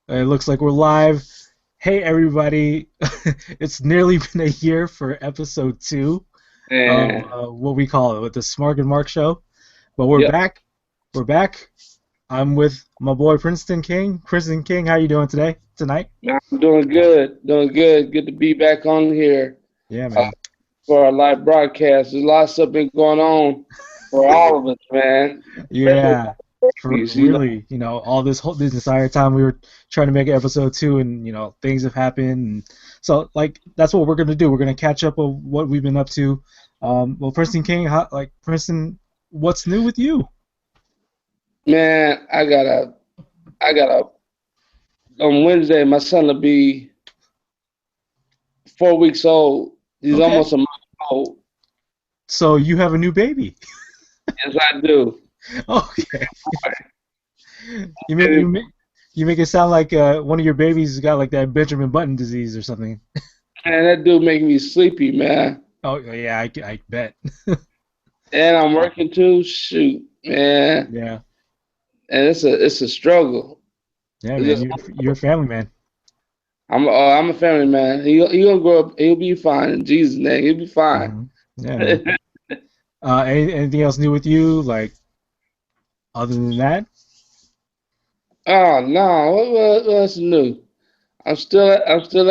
It looks like we're live. Hey, everybody. It's nearly been a year for episode 2 of And what we call it, with the Smark Mark Show. But we're yep, back. We're back. I'm with my boy Princeton King. Princeton King, how you doing tonight? I'm doing good, doing good. Good to be back on here Yeah, uh, man. for our live broadcast. There's a lot of stuff been going on for all of us, man. Especially Yeah. For ladies, really, all this entire time we were trying to make episode 2, and things have happened, and so like that's what we're gonna do. We're gonna catch up on what we've been up to. Well, Princeton King, Princeton, what's new with you? Man, I got a. On Wednesday, my son will be 4 weeks old. He's Okay. almost a month old. So you have a new baby. Yes, I do. Okay. You make you make you make it sound like one of your babies got like that Benjamin Button disease or something. Man, that dude make me sleepy, man. Oh yeah, I bet. And I'm working too. Shoot, man. Yeah. And it's a struggle. Yeah, It's man. just You're a family man. I'm a family man. He gonna grow up. He'll be fine in Jesus' name. He'll be fine. Yeah, man. Anything else new with you? Like other than that? Oh no, what's new? I'm still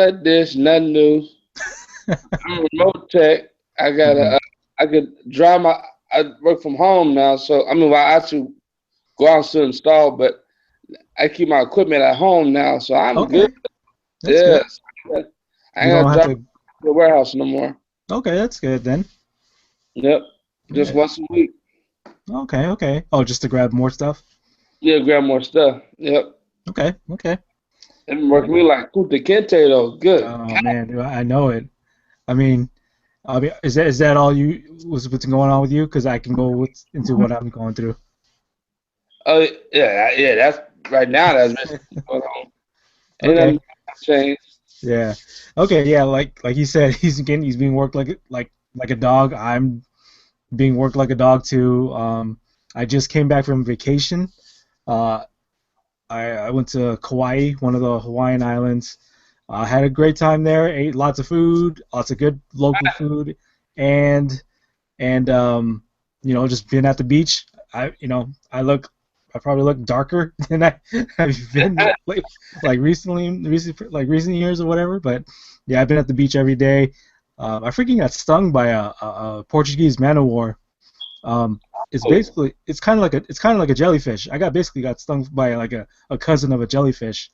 at Dish. Nothing new. I'm a remote tech. I got Hmm. a. I could drive my. I work from home now, so I mean, well, I actually go out to install, but I keep my equipment at home now, so I'm good. Okay, that's good. Yes, I You ain't don't gotta have drive to. to the warehouse no more. Okay, that's good then. Yep, just Yeah. once a week. Okay, okay. Oh, just to grab more stuff. Yeah, grab more stuff. Yep. Okay, okay. They've been Yeah. working me like Kunta Kinte though. Good. Oh man, dude, I know it. I mean, is that all what's going on with you? Because I can go into what I'm going through. Oh yeah, yeah. That's right now. That's basically what's going on. Ain't Okay. nothing changed. Yeah. Okay. Yeah. Like you said, he's being worked like a dog. I'm being worked like a dog too. I just came back from vacation. Uh, I went to Kauai, one of the Hawaiian islands. Had a great time there. Ate lots of food, lots of good local food, and and just being at the beach. I probably look darker than I've been like recent years or whatever. But yeah, I've been at the beach every day. I freaking got stung by a Portuguese man o' war. Um, Oh, it's kind of like a jellyfish. Basically got stung by like a cousin of a jellyfish,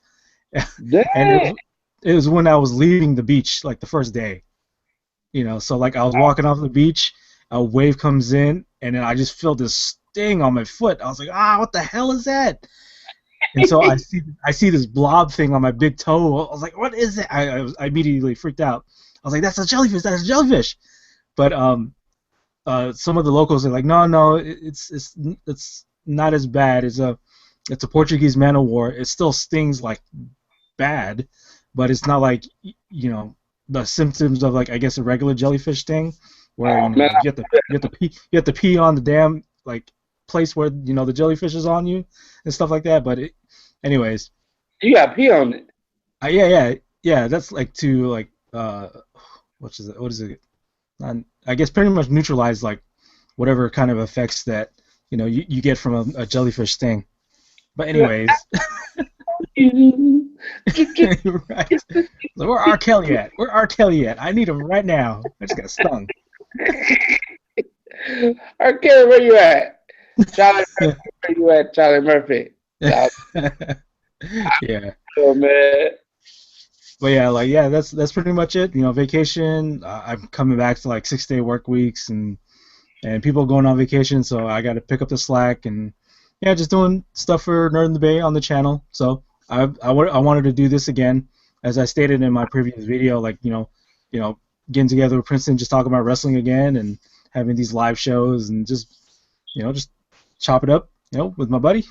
and dang. it was when I was leaving the beach like the first day. So like I was walking off the beach, a wave comes in, and then I just feel this sting on my foot. I was like, what the hell is that? And so I see this blob thing on my big toe. I was like, what is it? I immediately freaked out. I was like, that's a jellyfish. That's a jellyfish. But some of the locals are like, no, no, it's not as bad. It's a Portuguese man o' war. It still stings like bad, but it's not like the symptoms of, like, I guess, a regular jellyfish sting, where Oh man, you have to pee on the damn, like, place where the jellyfish is on you and stuff like that. But anyways, you got pee on it. yeah, yeah, yeah. That's like to like what is it? I guess pretty much neutralize like whatever kind of effects that you get from a jellyfish sting. But anyways, right. So where R. Kelly at? Where R. Kelly at? I need him right now. I just got stung. Okay, where you at? Charlie Murphy, where you at, Charlie Murphy? Nah, Yeah. man. But yeah, like, yeah, that's pretty much it. Vacation. I'm coming back to like 6-day work weeks, and people going on vacation, so I got to pick up the slack, and yeah, just doing stuff for Nerd in the Bay on the channel. So I wanted to do this again, as I stated in my previous video, like getting together with Princeton, just talking about wrestling again, and having these live shows, and just chop it up, with my buddy.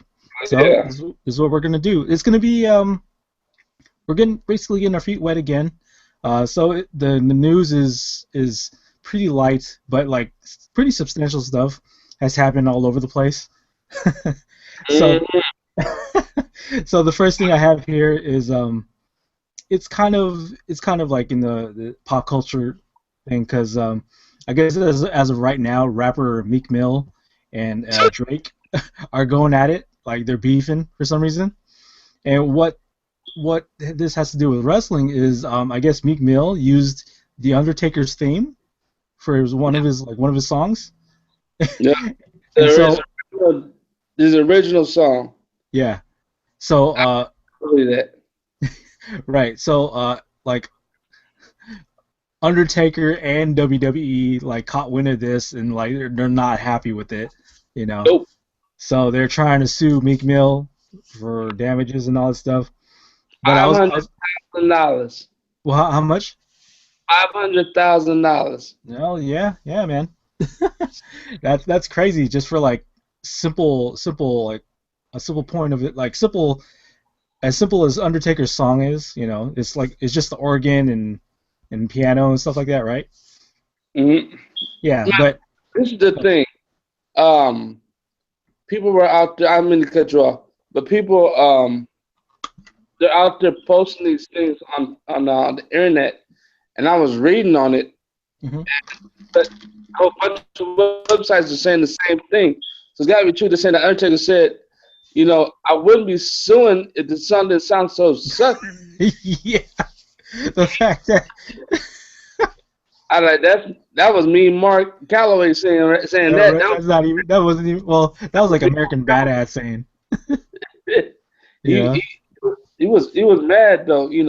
So Yeah. this is what we're gonna do. It's gonna be we're basically getting our feet wet again. The news is pretty light, but like pretty substantial stuff has happened all over the place. So Mhm. So the first thing I have here is it's kind of like in the pop culture thing because I guess as of right now, rapper Meek Mill and Drake are going at it, like they're beefing for some reason. And what this has to do with wrestling is I guess Meek Mill used the Undertaker's theme for one of his songs, Yeah, and there is so this original song. yeah, so Really that. right, so like Undertaker and WWE like caught wind of this and like they're not happy with it, you know. Nope. So they're trying to sue Meek Mill for damages and all that stuff. But I Five was, I hundred was thousand dollars. well, how much? $500,000. Oh yeah, yeah, man. That's crazy just for like simple like a simple point of it like simple as Undertaker's song is, it's like it's just the organ and piano and stuff like that, right? Mm-hmm. Yeah, but This is the thing. Um, People were out there. I'm in the cut you off, but people they're out there posting these things on the internet, and I was reading on it, mhm. but a whole bunch of websites are saying the same thing. So it's got to be true. They're saying the Undertaker said, I wouldn't be suing if the song didn't sound so sucky. Yeah, the fact that I like that was me, Mark Calloway saying that. right, that's not even that wasn't even well that was like American Badass saying, he, yeah, he he was mad though, So yeah,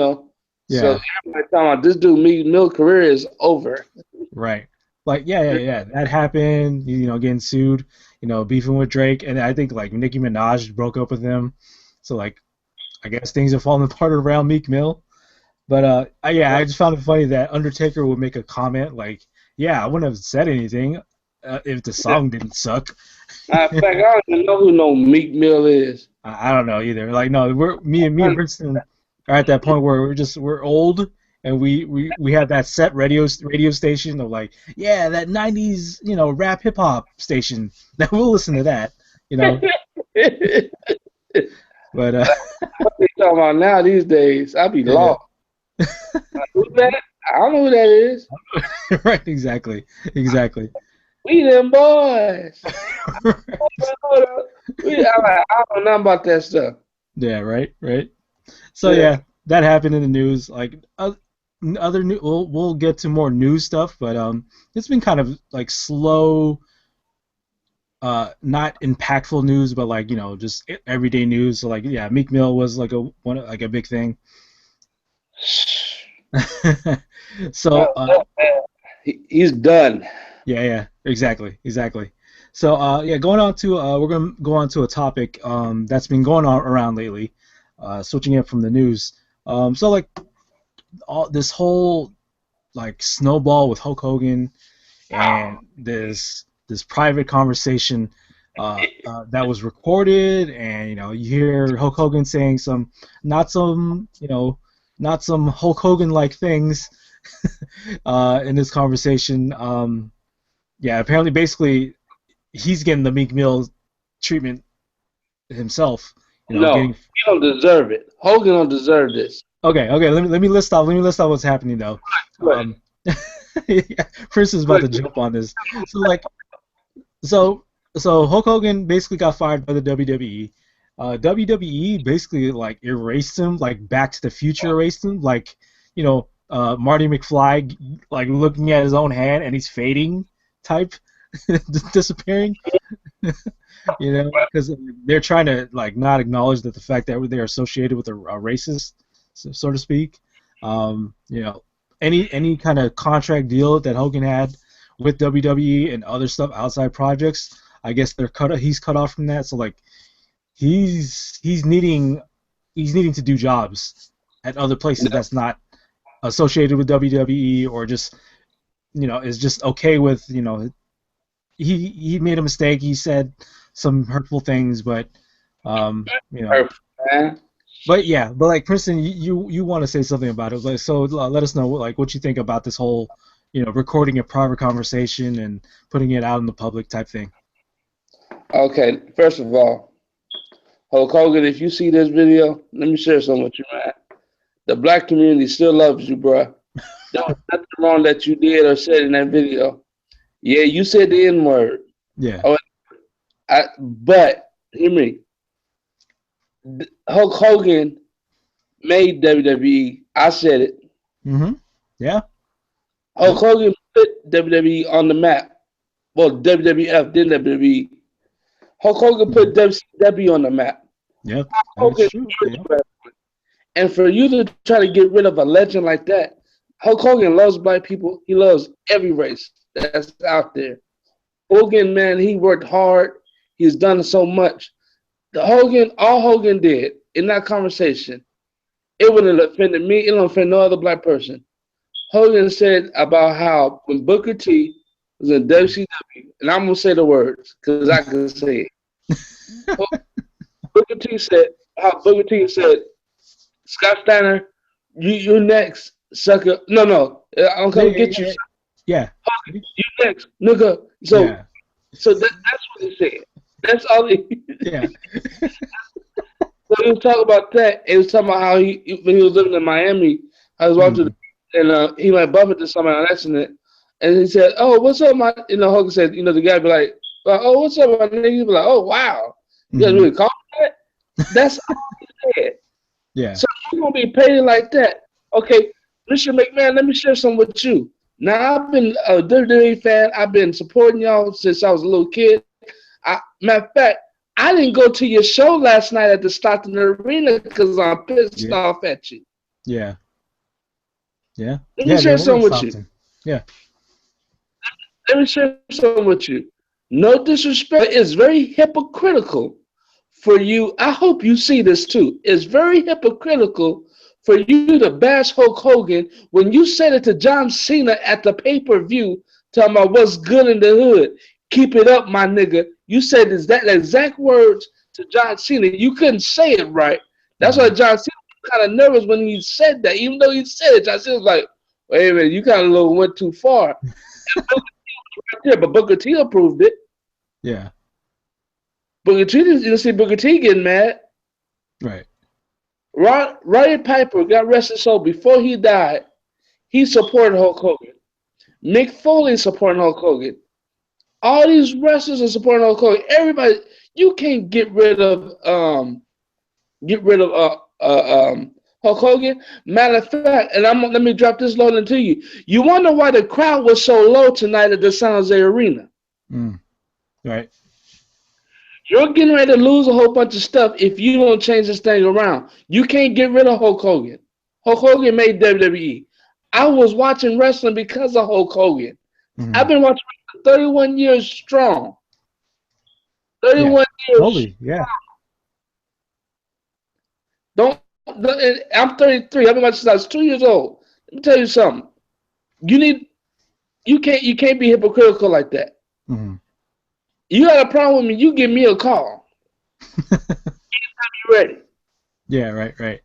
everybody talking about this dude Meek Mill career is over. right, like yeah, that happened, getting sued, beefing with Drake, and I think like Nicki Minaj broke up with him, so like I guess things are falling apart around Meek Mill. But yeah, I just found it funny that Undertaker would make a comment like, "Yeah, I wouldn't have said anything if the song didn't suck." Matter of fact, I don't even know who no Meek Mill is. I don't know either. Like, no, me and Princeton are at that point where we're old and we have that set radio station of like, yeah, that '90s rap hip hop station that we'll listen to that, you know. But What they talking about now these days? I be yeah, lost. Who's that? I don't know who that is. right, exactly. We them boys. Hold up. I don't know nothing about that stuff. Yeah, right. So Yeah. yeah, that happened in the news. Like other new, we'll get to more news stuff, but it's been kind of like slow, not impactful news, but like just everyday news. So like yeah, Meek Mill was like a big thing. So He's done. yeah, exactly. So yeah, going on to we're gonna go on to a topic that's been going on around lately. Switching it from the news. So like all this whole like snowball with Hulk Hogan and this private conversation that was recorded, and you hear Hulk Hogan saying not some not some Hulk Hogan like things in this conversation. Yeah, apparently, basically, he's getting the Meek Mill treatment himself. No, Getting he don't deserve it. Hogan don't deserve this. okay. Let me list off what's happening though. Right. Yeah, Prince is about to jump on this. So like so Hulk Hogan basically got fired by the WWE. WWE basically like erased him, like Back to the Future erased him, like Marty McFly like looking at his own hand and he's fading type, disappearing. Because they're trying to like not acknowledge that the fact that they're associated with a racist, so to speak. Any kind of contract deal that Hogan had with WWE and other stuff outside projects, I guess he's cut off from that. So like he's needing to do jobs at other places that's not associated with WWE or just is just okay with he made a mistake. He said some hurtful things, but Perfect, man. but yeah, but like Princeton, you want to say something about it? Like, so let us know like what you think about this whole recording a private conversation and putting it out in the public type thing. Okay, first of all, Hulk Hogan, if you see this video, let me share something with you, man. The black community still loves you, bro. There was nothing wrong that you did or said in that video. Yeah, you said the N word. Yeah. Oh, but hear me. Hulk Hogan made WWE. I said it. Mhm. Yeah. Hulk Hogan put WWE on the map. Well, WWF, then WWE. Hulk Hogan put WCW on the map. Yep. Hulk That's Hogan, true. Yeah. and for you to try to get rid of a legend like that, Hulk Hogan loves black people. He loves every race that's out there. Hogan, man, he worked hard. He's done so much. All Hogan did in that conversation, it wouldn't have offended me. It don't offend no other black person. Hogan said about how when Booker T was in WCW, and I'm gonna say the words because I can say it. Booker T said how Booker T said, Scott Steiner, you next, sucker. No, I'm Yeah. gonna get you. Yeah. You next, nigga. Yeah. So that's what he said. That's all he. Yeah. So he was talking about that. He was talking about how when he was living in Miami, I was watching, and he went bumping to somebody on accident, and he said, "Oh, what's up, my?" Hogan said, the guy be like, "Oh, what's up, my nigga?" He'd be like, "Oh, wow, you guys really call me that?" That's all he said. Yeah. So you're gonna be paid like that, okay? Mr. McMahon, let me share something with you. Now I've been a WWE fan. I've been supporting y'all since I was a little kid. Matter of fact, I didn't go to your show last night at the Stockton Arena because I'm pissed off at you. Yeah. Yeah. Let me share something with you. Yeah. Let me share something with you. No disrespect. It's very hypocritical for you. I hope you see this too. It's very hypocritical for you to bash Hulk Hogan when you said it to John Cena at the pay-per-view, talking about what's good in the hood. Keep it up, my nigga. You said that exact words to John Cena. You couldn't say it right. That's why John Cena was kind of nervous when he said that. Even though he said it, John Cena was like, wait a minute, you kind of went too far. Right there, but Booker T approved it. Yeah. Booker T didn't see Booker T getting mad. Right. Roddy Piper got rested soul before he died. He supported Hulk Hogan. Mick Foley supporting Hulk Hogan. All these wrestlers are supporting Hulk Hogan. Everybody, you can't get rid of Hulk Hogan. Matter of fact, and let me drop this low into you. You wonder why the crowd was so low tonight at the San Jose Arena. Right. You're getting ready to lose a whole bunch of stuff if you don't change this thing around. You can't get rid of Hulk Hogan. Hulk Hogan made WWE. I was watching wrestling because of Hulk Hogan. I've been watching 31 years strong. 31 years. Totally. Yeah. I'm 33. I've been watching since I was 2 years old. Let me tell you something. You can't be hypocritical like that. You got a problem with me, you give me a call. Anytime you're ready. Yeah, right.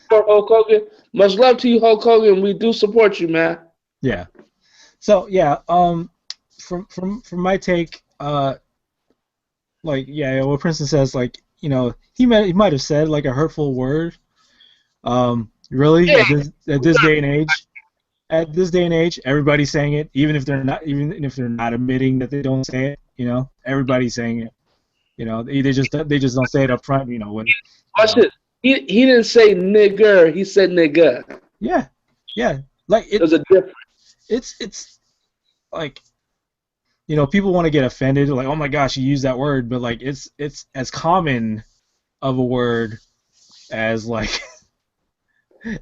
For Hulk Hogan, much love to you, Hulk Hogan. We do support you, man. Yeah. So yeah, from my take, what Princeton says, like, he might have said like a hurtful word. Really, Yeah. at this day and age. At this day and age, everybody's saying it, even if they're not admitting that they don't say it. Everybody's saying it. They just don't say it up front. When. Watch this. He didn't say nigger. He said nigga. Yeah. Like there's a difference. It's like, people want to get offended, like, oh my gosh, you used that word, but like it's as common of a word as like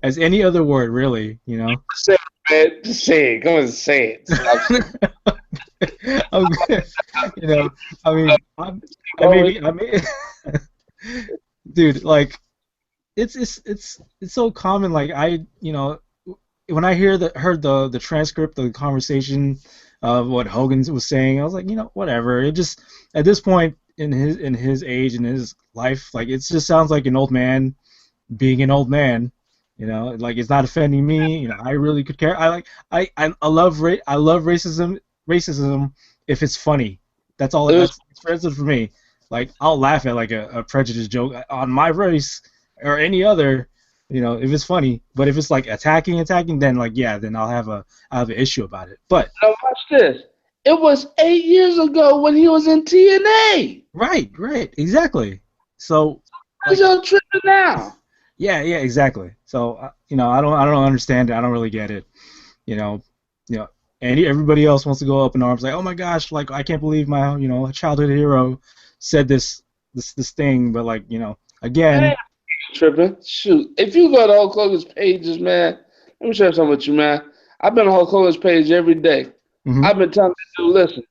as any other word, really. Say it, man. Just say it. Go and say it. I mean, dude, like, it's so common. Like, when I heard the transcript of the conversation of what Hogan was saying, I was like, whatever. It just, at this point in his age and his life, like, it just sounds like an old man being an old man. Like, it's not offending me. I really could care. I love racism if it's funny. That's all. That's for me. like I'll laugh at like a prejudice joke on my race or any other, if it's funny. But if it's like attacking, then like yeah, then I'll have an issue about it. But Now watch this. It was 8 years ago when he was in TNA. right, exactly. So What's like your tripping now? yeah, exactly. So I don't understand it. I don't really get it. You know, and everybody else wants to go up in arms like, oh my gosh, like I can't believe my childhood hero said this thing, but like Man, again, tripping. Shoot. If you go to Hulk Hogan's pages, man, let me share something with you, man. I've been on Hulk Hogan's page every day. hmm I've been telling the dude, listen.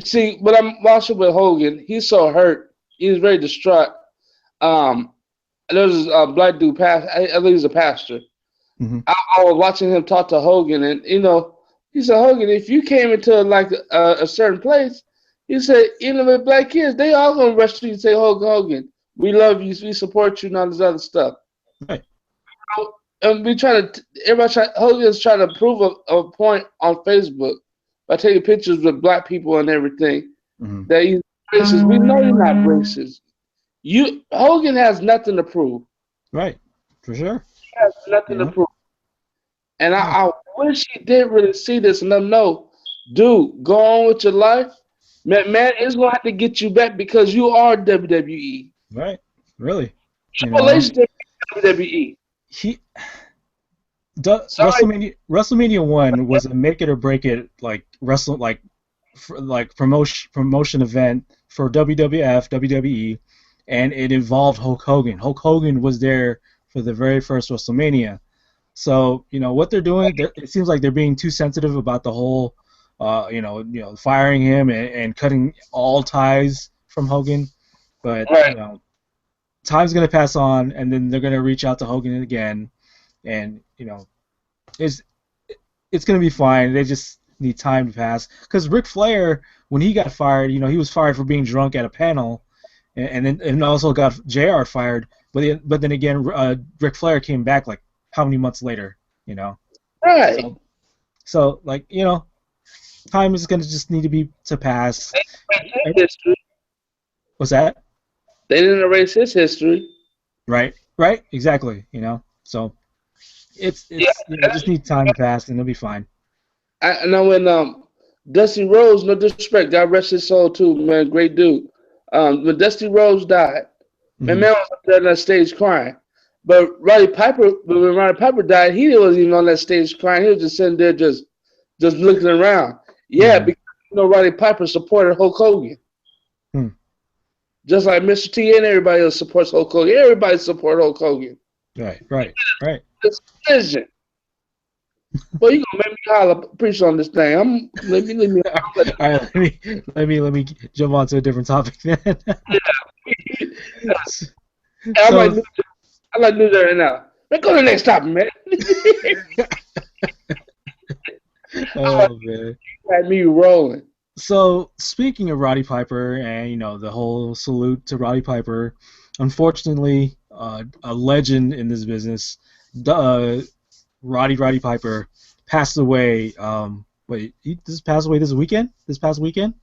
See, when I'm watching with Hogan, he's so hurt. He's very distraught. Um, there's a black dude, I think he's a pastor. hmm I was watching him talk to Hogan, and he said, Hogan, if you came into like a certain place, he said, even with black kids, they all gonna rush to you and say, Hogan, we love you, we support you, and all this other stuff. right, And Hogan's trying to prove a point on Facebook by taking pictures with black people and everything hmm that he's racist. We know you're not racist. Hogan has nothing to prove. right, for sure. He has You nothing to know, prove. And yeah, I wish he did really see this and let him know, dude, go on with your life. Man, it's gonna have to get you back because you are WWE. right, really. Triple H did WWE. He Sorry, WrestleMania 1 was a make it or break it like promotion event for WWF, WWE, and it involved Hulk Hogan. Hulk Hogan was there for the very first WrestleMania. So what they're doing, it seems like they're being too sensitive about the whole, firing him and cutting all ties from Hogan. But right. time's gonna pass on, and then they're gonna reach out to Hogan again, and it's it's gonna be fine. They just need time to pass. Because Ric Flair, when he got fired, he was fired for being drunk at a panel, and also got JR fired. But then again, Ric Flair came back like how many months later, you know? Right. So like time is gonna just need to pass. History. What's that? They didn't erase his history. Right, exactly. So it's Yeah. just need time to pass and it'll be fine. I know when Dusty Rhodes, no disrespect, God rest his soul too, man, great dude. When Dusty Rhodes died, man, hmm man was up there on that stage crying. But when Roddy Piper died, he wasn't even on that stage crying. He was just sitting there, just looking around. Yeah, Yeah. because Roddy Piper supported Hulk Hogan, Hmm. just like Mr. T and everybody else supports Hulk Hogan. Everybody support Hulk Hogan. Right. Decision. Well, you gonna make me holler preach on this thing? Let me. All right, let me jump on to a different topic then. I like So, news. I like news right now. Let's go to the next topic, man. oh man. Had me rolling. So speaking of Roddy Piper and the whole salute to Roddy Piper, unfortunately, a legend in this business, Roddy Piper, passed away. He just passed away this weekend. This past weekend.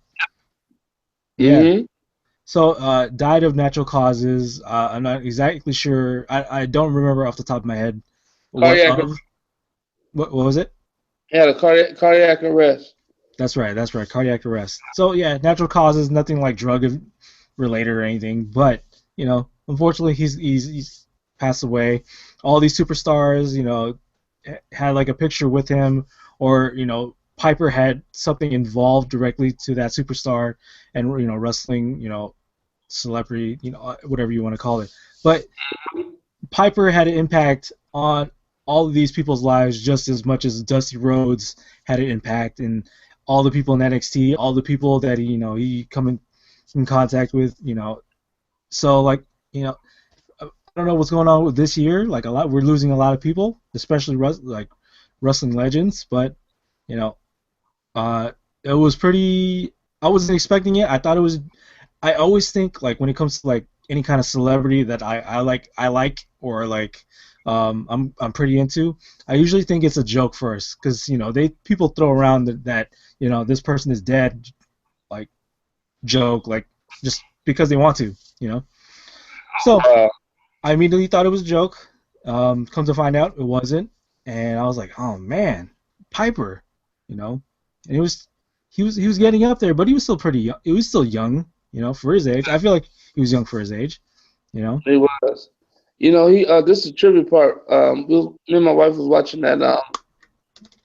Yeah. Mm-hmm. So died of natural causes. I'm not exactly sure. I don't remember off the top of my head what Cardiac. of. What was it? He had a cardiac arrest. That's right. Cardiac arrest. So yeah, natural causes, nothing like drug related or anything. But unfortunately, he's passed away. All these superstars, had like a picture with him, or Piper had something involved directly to that superstar, and wrestling, celebrity, whatever you want to call it. But Piper had an impact on all of these people's lives just as much as Dusty Rhodes had an impact, and all the people in NXT, all the people that he come in contact with, So like I don't know what's going on with this year. Like we're losing a lot of people, especially like wrestling legends. But you know, it was pretty. I wasn't expecting it. I thought it was. I always think like when it comes to like any kind of celebrity that I like or like I'm pretty into. I usually think it's a joke first because people throw around that this person is dead like joke like just because they want to, you know. So Uh, I immediately thought it was a joke. Come to find out, it wasn't, and I was like, oh man, Piper, you know, and he was getting up there, but he was still pretty young. He was still young, you know, for his age. I feel like he was young for his age, you know. he was. You know, he this is the trivia part. Me and my wife was watching that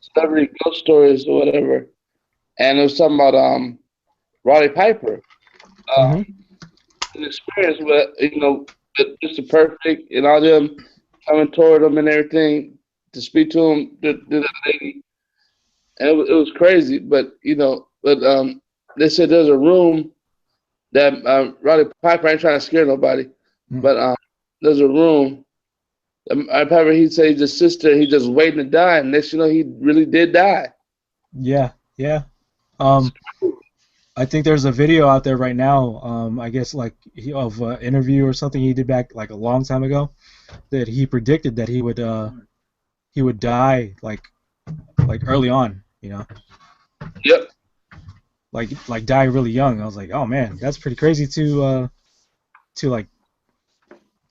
celebrity ghost stories or whatever, and it was talking about Roddy Piper, Hmm. an experience with with Mr. Perfect and all them coming toward him and everything to speak to him, to the lady, and it was crazy. But they said there's a room that Roddy Piper ain't trying to scare nobody, but there's a room. I remember he said he just sits there, he just waiting to die, and next you know he really did die. Yeah, yeah. Um, I think there's a video out there right now. I guess like of an interview or something he did back like a long time ago that he predicted that he would die like early on, you know, Yep. like die really young. I was like, oh man, that's pretty crazy to like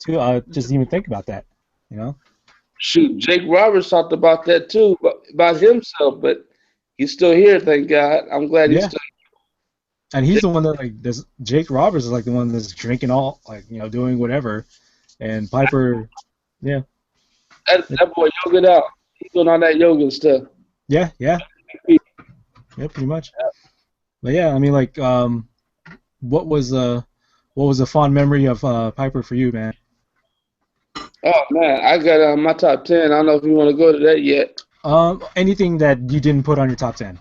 to just even think about that, you know. Shoot, Jake Roberts talked about that too, about himself, but he's still here, thank God. I'm glad he's Yeah, still and he's here. the one that like this Jake Roberts is like the one that's drinking all like doing whatever, and Piper, yeah, That boy yoga out. He's doing all that yoga stuff. yeah, yeah, yeah, pretty much. But yeah, I mean like what was uh what was a fond memory of Piper for you, man? Oh man, I got my top 10. I don't know if you want to go to that yet. Anything that you didn't put on your top 10?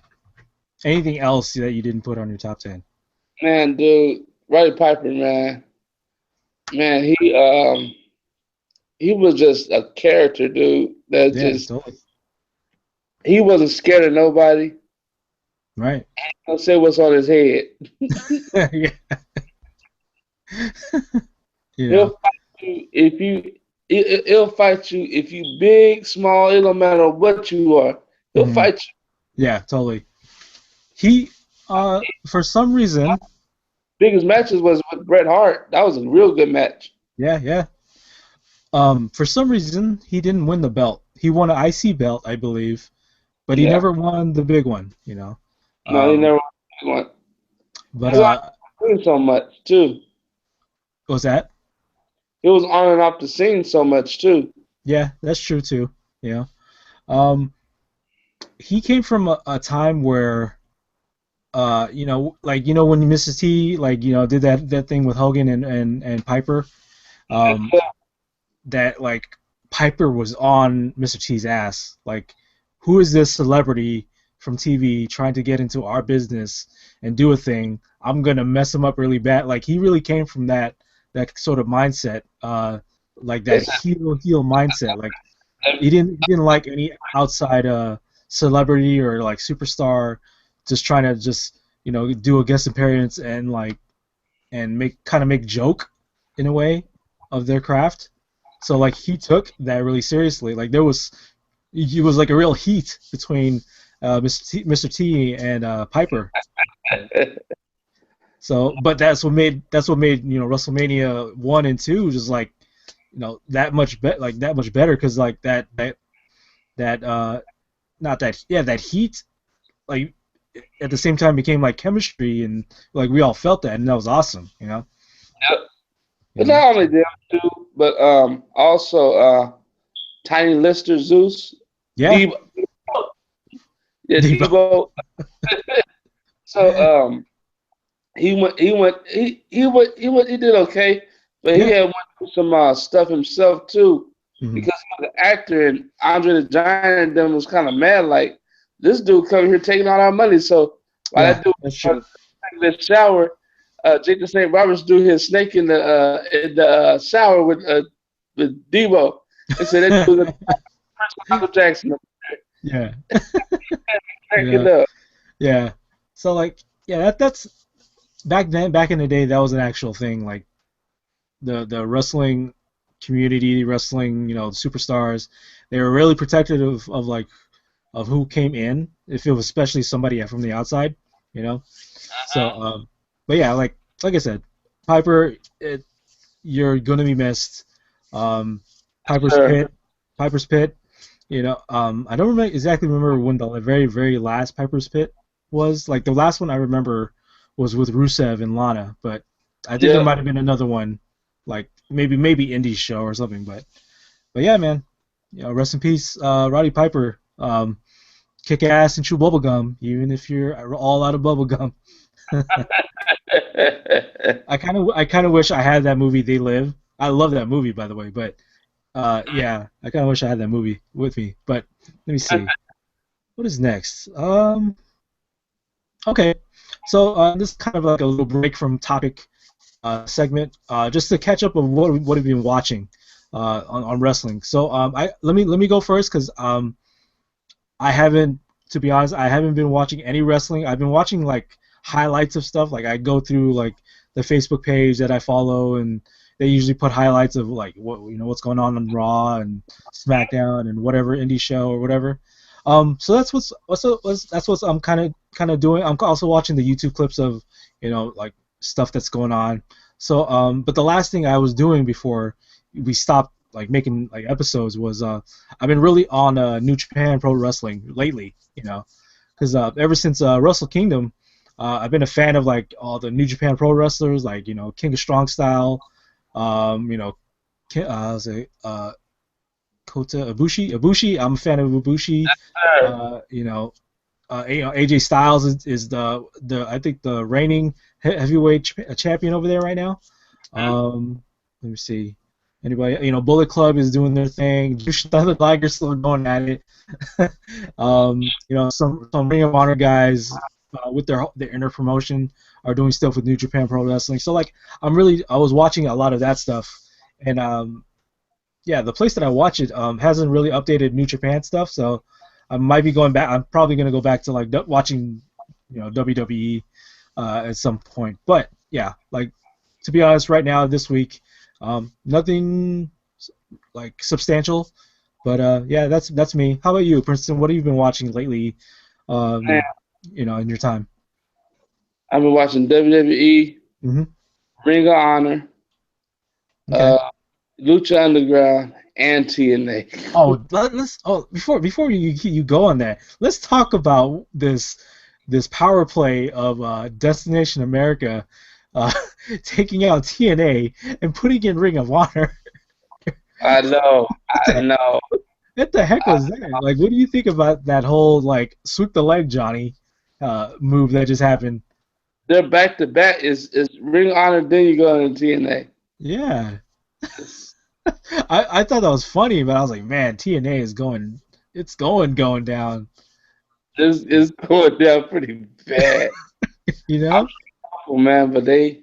Anything else that you didn't put on your top 10? Man, dude, Roddy Piper, man, he was just a character, dude. That Yeah, just totally. he wasn't scared of nobody. Right. Don't say what's on his head. Yeah. You He'll know. fight you if you. He'll fight you if you big, small. It don't matter what you are. He'll Hmm. fight you. Yeah, totally. He for some reason, Biggest matches was with Bret Hart. That was a real good match. yeah, yeah. For some reason he didn't win the belt. He won an IC belt, I believe, but he Yeah. never won the big one, you know. No, he Um never won. but He was on so much too. what was that? He was on and off the scene so much too. Yeah, that's true too. You know. Um he came from a time where like when Mrs. T like did that thing with Hogan and Piper, um, that like Piper was on Mr. T's ass. Like, who is this celebrity from TV trying to get into our business and do a thing? I'm gonna mess him up really bad. Like he really came from that sort of mindset, like that heel mindset. Like he didn't like any outside celebrity or like superstar just trying to just do a guest appearance and like and make joke in a way of their craft. So like he took that really seriously. Like there was he was like a real heat between Mr. T and Piper. So but that's what made WrestleMania 1 and 2 just like that much better because like that not that yeah that heat like at the same time became like chemistry and like we all felt that and that was awesome, Yep. you But know not only them too, but also Tiny Lister Zeus, yeah. Debo, yeah, Debo. Debo. So he did okay, but he Yeah. had went through some stuff himself too, Hmm. because he was an actor and Andre the Giant and them was kind of mad like this dude coming here taking all our money. So while Yeah, that dude that's was true. taking the shower, Jacob St. Roberts do his snake in the shower with Debo. They said that dude was Michael Jackson Yeah. you cracking know up. yeah, so like yeah that's back in the day that was an actual thing. Like the wrestling community, wrestling superstars, they were really protective of like of who came in if it was especially somebody from the outside, you know. So but yeah, like I said, Piper, you're gonna be missed. Um, Piper's Sure. Pit, Piper's Pit. I don't exactly remember when the very very last Piper's Pit was. Like the last one I remember was with Rusev and Lana, but I think there Yeah. might have been another one, like maybe Indie's show or something. But yeah, man, rest in peace, Roddy Piper. Kick ass and chew bubblegum, even if you're all out of bubblegum. I kind of wish I had that movie. They Live. I love that movie, by the way. But yeah, I kind of wish I had that movie with me. But let me see. What is next? Okay. So this is kind of like a little break from topic segment, just to catch up of what have you been watching on wrestling. So I let me go first because I haven't, to be honest, I haven't been watching any wrestling. I've been watching like highlights of stuff. Like I go through like the Facebook page that I follow, and they usually put highlights of like what's going on Raw and SmackDown and whatever indie show or whatever. So that's what's I'm kind of doing. I'm also watching the YouTube clips of like stuff that's going on. So but the last thing I was doing before we stopped like making like episodes was I've been really on New Japan Pro Wrestling lately, because ever since Wrestle Kingdom, I've been a fan of like all the New Japan Pro wrestlers, like King of Strong Style, um, you know, say Kota Ibushi. I'm a fan of Ibushi. Sure. AJ Styles is the I think the reigning heavyweight champion over there right now. Let me see. Anybody? Bullet Club is doing their thing. Jushin Thunder Liger's still going at it. Some Ring of Honor guys with their inner promotion are doing stuff with New Japan Pro Wrestling. So like I was watching a lot of that stuff, and yeah, the place that I watch it hasn't really updated New Japan stuff, so I might be going back. I'm probably gonna go back to like watching WWE at some point. But yeah, like to be honest, right now this week, nothing like substantial. But yeah, that's me. How about you, Princeton? What have you been watching lately? Man, In your time. I've been watching WWE, Hmm. Ring of Honor, Okay. uh, Lucha Underground, and TNA. Let's before you go on that, let's talk about this power play of Destination America uh, taking out TNA and putting in Ring of Honor. I know, What I the know. what the heck was that? Like, what do you think about that whole like sweep the leg Johnny move that just happened? They're back to back. Is Ring of Honor, then you go into TNA. Yeah, I thought that was funny, but I was like, man, TNA is going down. It's going down pretty bad. You I'm know, sorry, man, but they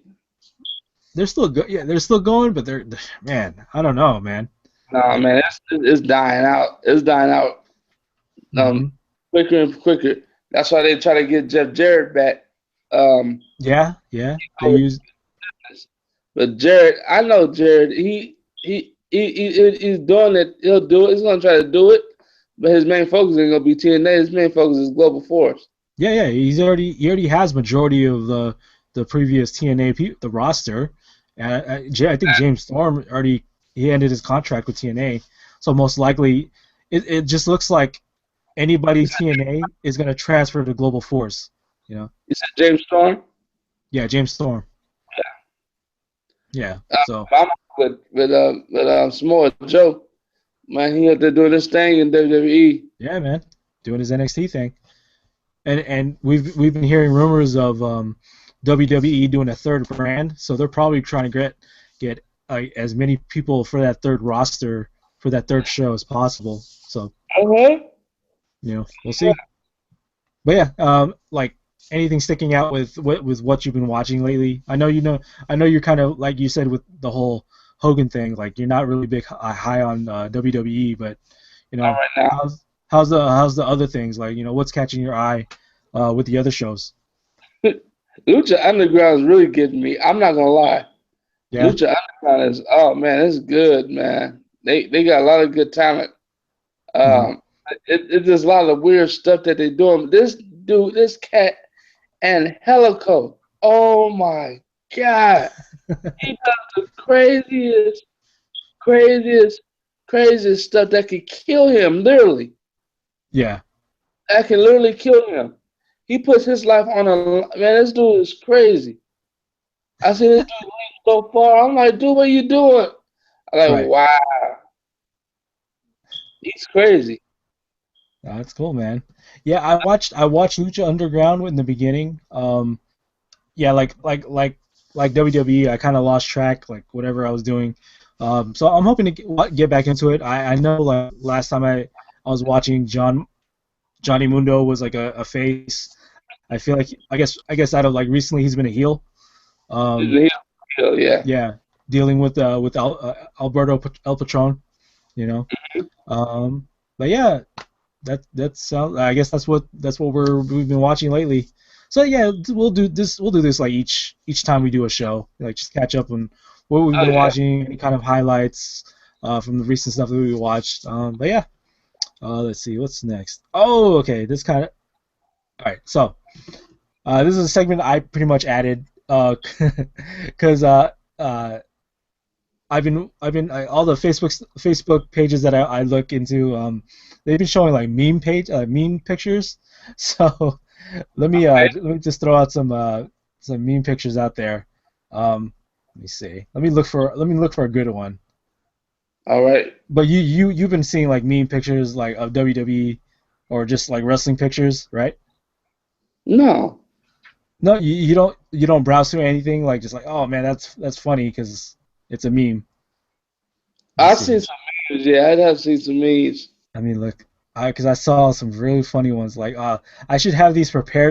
they're still yeah, they're still going, but man, I don't know, man. no Like, man, it's dying out. It's dying out um hmm quicker and quicker. That's why they try to get Jeff Jarrett back. Um, yeah, they use but Jarrett, I know Jarrett. He's doing it. He'll do it. He's gonna try to do it. But his main focus ain't gonna be TNA. His main focus is Global Force. yeah, he already has majority of the previous TNA the roster. I think James Storm already he ended his contract with TNA, so most likely it just looks like anybody TNA is gonna transfer to Global Force. You know, You said James Storm. yeah, James Storm. Yeah, so I'm with Samoa Joe. Man, he out there doing this thing in WWE. yeah, man, doing his NXT thing, and we've been hearing rumors of WWE doing a third brand, so they're probably trying to get as many people for that third roster for that third show as possible. So Uh-huh. we'll see. But yeah, like anything sticking out with what you've been watching lately? I know you're kind of like you said with the whole Hogan thing, like you're not really big high on WWE, but Not right how's the other things like what's catching your eye with the other shows? now. Lucha Underground is really getting me. I'm not gonna lie. Yeah. Lucha Underground is oh man, it's good, man. They got a lot of good talent. Hmm. Um, it's just a lot of weird stuff that they're doing. This dude, this cat, and Helico. Oh my God, he does the craziest, craziest stuff that could kill him, literally. Yeah. That can literally kill him. He puts his life on a man. This dude is crazy. I see this dude go far. I'm like, dude, what you doing? I'm like, Right. wow, he's crazy. Oh, that's cool, man. Yeah, I watched Lucha Underground in the beginning. Yeah, like WWE, I kind of lost track, like whatever I was doing. So I'm hoping to get back into it. I know like last time I was watching Johnny Mundo was like a face. I feel like I guess out of like recently he's been a heel. Um, Yeah. yeah, dealing with Alberto El Patron, you know. Um, but yeah, that sounds. I guess that's what we've been watching lately. So yeah, we'll do this. We'll do this like each time we do a show. Like just catch up on what we've Oh been yeah. watching, any kind of highlights from the recent stuff that we watched. But yeah, let's see what's next. Oh, okay. This kind of all right. So this is a segment I pretty much added because all the Facebook pages that I look into, they've been showing like meme pictures. So let me just throw out some meme pictures out there. Let me see. Let me look for a good one. All right. But you've been seeing like meme pictures like of WWE or just like wrestling pictures, right? No, No, you don't browse through anything like just like, oh man, that's funny because it's a meme. Let me I've seen see. some memes. Yeah, I have seen some memes. I mean, look, because I saw some really funny ones. Like, I should have these prepared